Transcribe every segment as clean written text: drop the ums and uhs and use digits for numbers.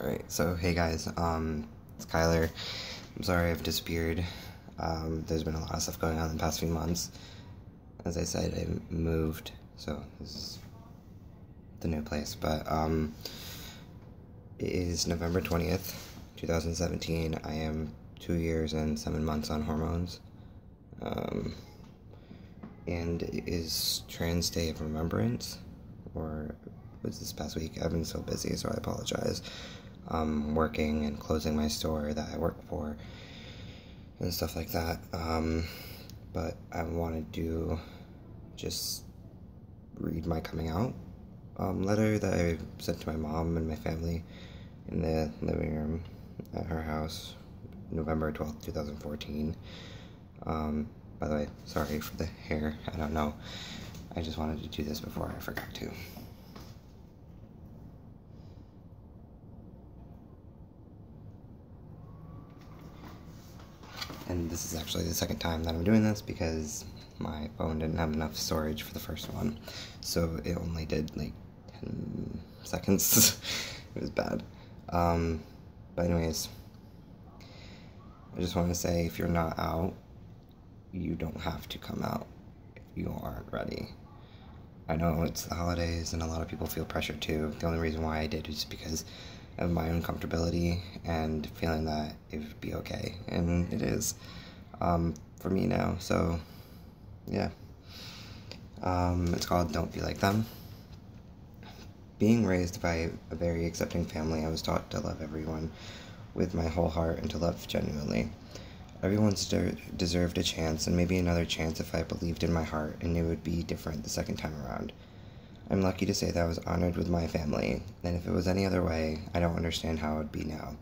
Alright, so hey guys, it's Kyler. I'm sorry I've disappeared. There's been a lot of stuff going on in the past few months. As I said, I moved, so this is the new place, but, it is November 20th, 2017. I am 2 years and 7 months on hormones, and it is Trans Day of Remembrance, or was this past week? I've been so busy, so I apologize. Working and closing my store that I work for and stuff like that. But I wanted to just read my coming out letter that I sent to my mom and my family in the living room at her house, November 12th, 2014. By the way, sorry for the hair. I don't know. I just wanted to do this before I forgot to. And this is actually the second time that I'm doing this because my phone didn't have enough storage for the first one. So it only did like 10 seconds. It was bad. But anyways, I just want to say if you're not out, you don't have to come out if you aren't ready. I know it's the holidays and a lot of people feel pressure too. The only reason why I did is because of my own comfortability and feeling that it would be okay, and it is for me now. So yeah, it's called Don't Be Like Them. Being raised by a very accepting family, I was taught to love everyone with my whole heart and to love genuinely. Everyone's deserved a chance, and maybe another chance if I believed in my heart and knew it would be different the second time around. I'm lucky to say that I was honored with my family, and if it was any other way, I don't understand how it would be now.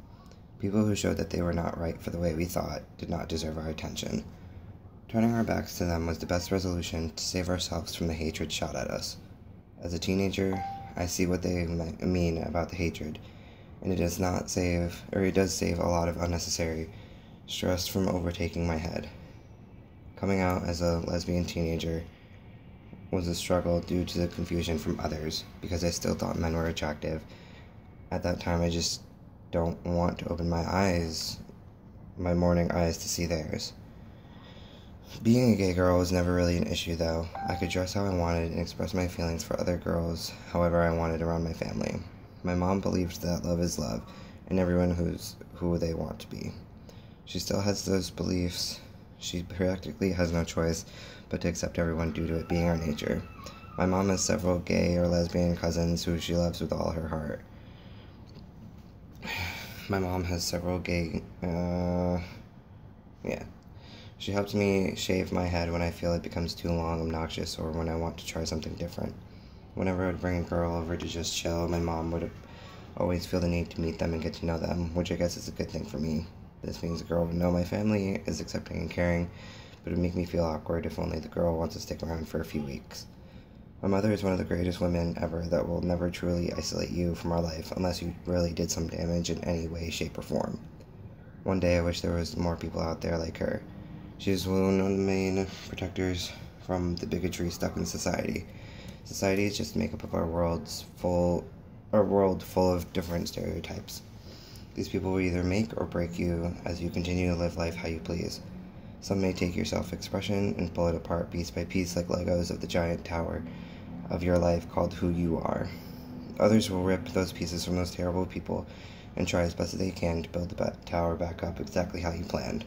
People who showed that they were not right for the way we thought did not deserve our attention. Turning our backs to them was the best resolution to save ourselves from the hatred shot at us. As a teenager, I see what they mean about the hatred, and it does save a lot of unnecessary stress from overtaking my head. Coming out as a lesbian teenager was a struggle due to the confusion from others, because I still thought men were attractive. At that time, I just don't want to open my morning eyes to see theirs. Being a gay girl was never really an issue though. I could dress how I wanted and express my feelings for other girls however I wanted around my family. My mom believed that love is love, and everyone who's who they want to be. She still has those beliefs. She practically has no choice but to accept everyone due to it being our nature. My mom has several gay or lesbian cousins who she loves with all her heart. My mom has several gay, She helps me shave my head when I feel it becomes too long, obnoxious, or when I want to try something different. Whenever I would bring a girl over to just chill, my mom would always feel the need to meet them and get to know them, which I guess is a good thing for me. This means the girl would know my family is accepting and caring, but it would make me feel awkward if only the girl wants to stick around for a few weeks. My mother is one of the greatest women ever that will never truly isolate you from our life unless you really did some damage in any way, shape, or form. One day I wish there was more people out there like her. She is one of the main protectors from the bigotry stuck in society. Society is just the makeup of our world full of different stereotypes. These people will either make or break you as you continue to live life how you please. Some may take your self-expression and pull it apart piece by piece like Legos of the giant tower of your life called who you are. Others will rip those pieces from those terrible people and try as best as they can to build the tower back up exactly how you planned.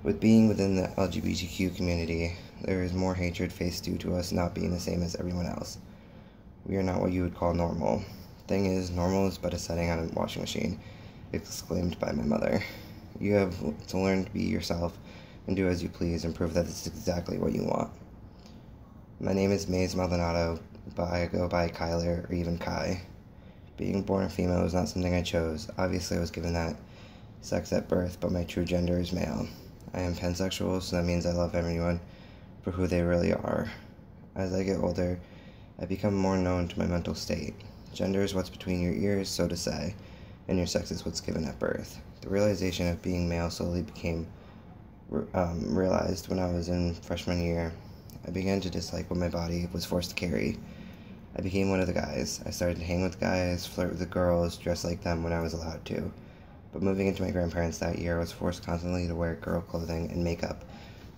With being within the LGBTQ community, there is more hatred faced due to us not being the same as everyone else. We are not what you would call normal. Thing is, normal is but a setting on a washing machine, exclaimed by my mother. You have to learn to be yourself and do as you please and prove that this is exactly what you want. My name is Maze Maldonado, but I go by Kyler or even Kai. Being born a female was not something I chose. Obviously I was given that sex at birth, but my true gender is male. I am pansexual, so that means I love everyone for who they really are. As I get older, I become more known to my mental state. Gender is what's between your ears, so to say, and your sex is what's given at birth. The realization of being male slowly became realized when I was in freshman year. I began to dislike what my body was forced to carry. I became one of the guys. I started to hang with guys, flirt with the girls, dress like them when I was allowed to. But moving into my grandparents that year, I was forced constantly to wear girl clothing and makeup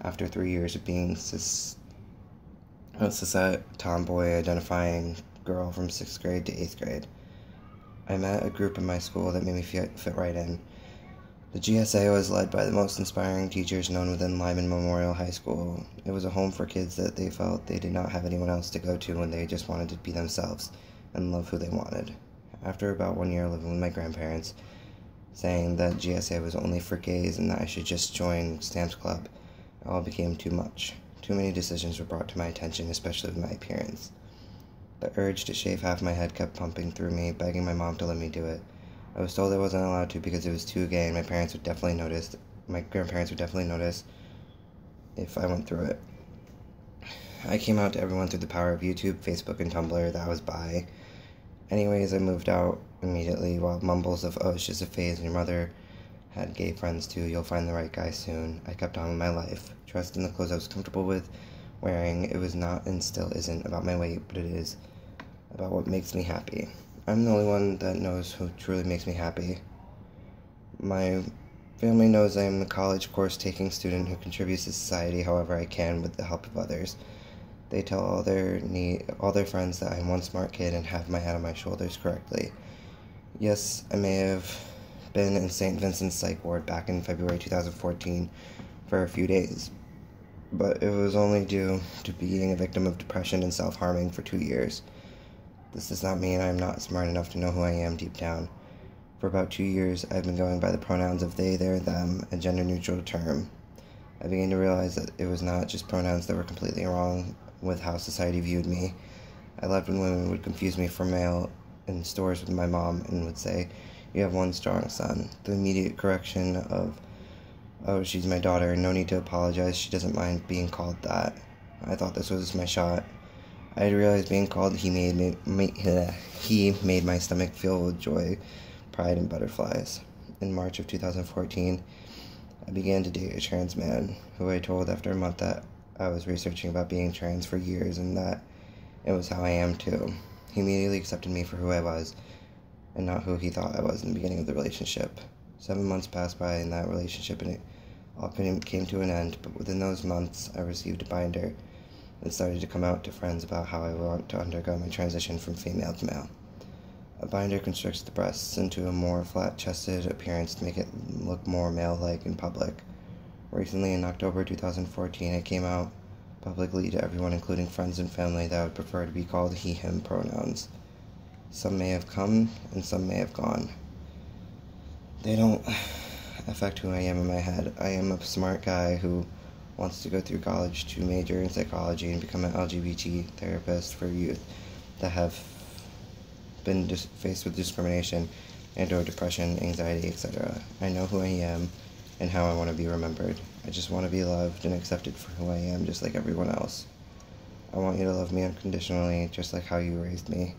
after 3 years of being a tomboy identifying girl from 6th grade to 8th grade. I met a group in my school that made me fit right in. The GSA was led by the most inspiring teachers known within Lyman Memorial High School. It was a home for kids that they felt they did not have anyone else to go to when they just wanted to be themselves and love who they wanted. After about 1 year living with my grandparents, saying that GSA was only for gays and that I should just join Stamps Club, it all became too much. Too many decisions were brought to my attention, especially with my appearance. The urge to shave half my head kept pumping through me, begging my mom to let me do it. I was told I wasn't allowed to because it was too gay, and my grandparents would definitely notice if I went through it. I came out to everyone through the power of YouTube, Facebook, and Tumblr that I was bi. Anyways, I moved out immediately while mumbles of, oh, it's just a phase, and your mother had gay friends too, you'll find the right guy soon. I kept on with my life, dressed in the clothes I was comfortable with wearing. It was not and still isn't about my weight, but it is about what makes me happy. I'm the only one that knows who truly makes me happy. My family knows I am a college course-taking student who contributes to society however I can with the help of others. They tell all their friends that I'm one smart kid and have my head on my shoulders correctly. Yes, I may have been in St. Vincent's psych ward back in February 2014 for a few days, but it was only due to being a victim of depression and self-harming for 2 years. This does not mean I am not smart enough to know who I am deep down. For about 2 years, I've been going by the pronouns of they, their, them, a gender-neutral term. I began to realize that it was not just pronouns that were completely wrong with how society viewed me. I loved when women would confuse me for male in stores with my mom and would say, you have one strong son. The immediate correction of, oh, she's my daughter, no need to apologize, she doesn't mind being called that. I thought this was my shot. I had realized being called he made my stomach fill with joy, pride, and butterflies. In March of 2014, I began to date a trans man, who I told after a month that I was researching about being trans for years and that it was how I am too. He immediately accepted me for who I was, and not who he thought I was in the beginning of the relationship. 7 months passed by in that relationship and it all came to an end, but within those months I received a binder and started to come out to friends about how I want to undergo my transition from female to male. A binder constricts the breasts into a more flat-chested appearance to make it look more male-like in public. Recently, in October 2014, I came out publicly to everyone, including friends and family, that I would prefer to be called he, him pronouns. Some may have come, and some may have gone. They don't affect who I am in my head. I am a smart guy who wants to go through college to major in psychology and become an LGBT therapist for youth that have been faced with discrimination and or depression, anxiety, etc. I know who I am and how I want to be remembered. I just want to be loved and accepted for who I am, just like everyone else. I want you to love me unconditionally, just like how you raised me.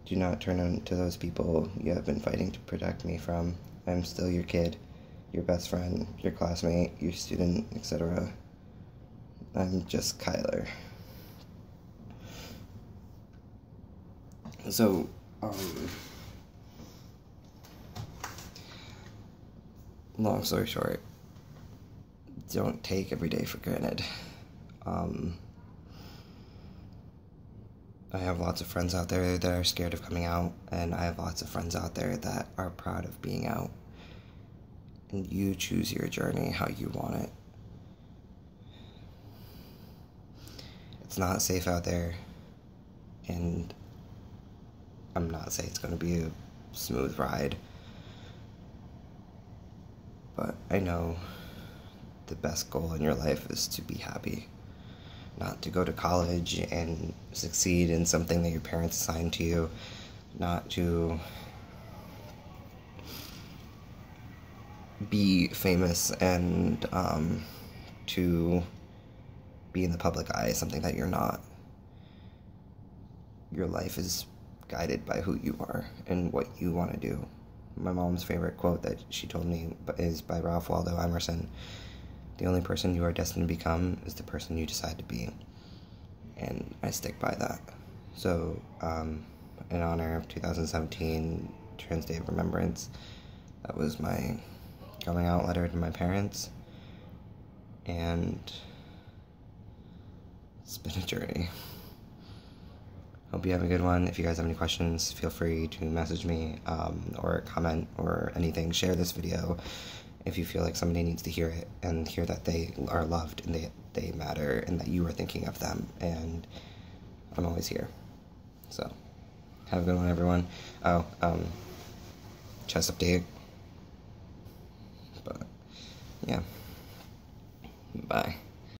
Do not turn into those people you have been fighting to protect me from. I'm still your kid, your best friend, your classmate, your student, etc. I'm just Kyler. So, long story short, don't take every day for granted. I have lots of friends out there that are scared of coming out, and I have lots of friends out there that are proud of being out. And you choose your journey how you want it. It's not safe out there, and I'm not saying it's going to be a smooth ride, but I know the best goal in your life is to be happy, not to go to college and succeed in something that your parents assigned to you, not to be famous and to be in the public eye, something that you're not. Your life is guided by who you are and what you want to do. My mom's favorite quote that she told me is by Ralph Waldo Emerson. The only person you are destined to become is the person you decide to be. And I stick by that. So, in honor of 2017 Trans Day of Remembrance, that was my coming out letter to my parents, and it's been a journey. Hope you have a good one. If you guys have any questions, feel free to message me, or comment, or anything. Share this video if you feel like somebody needs to hear it, and hear that they are loved, and they matter, and that you are thinking of them, and I'm always here. So, have a good one, everyone. Oh, chest update. But, yeah. Bye.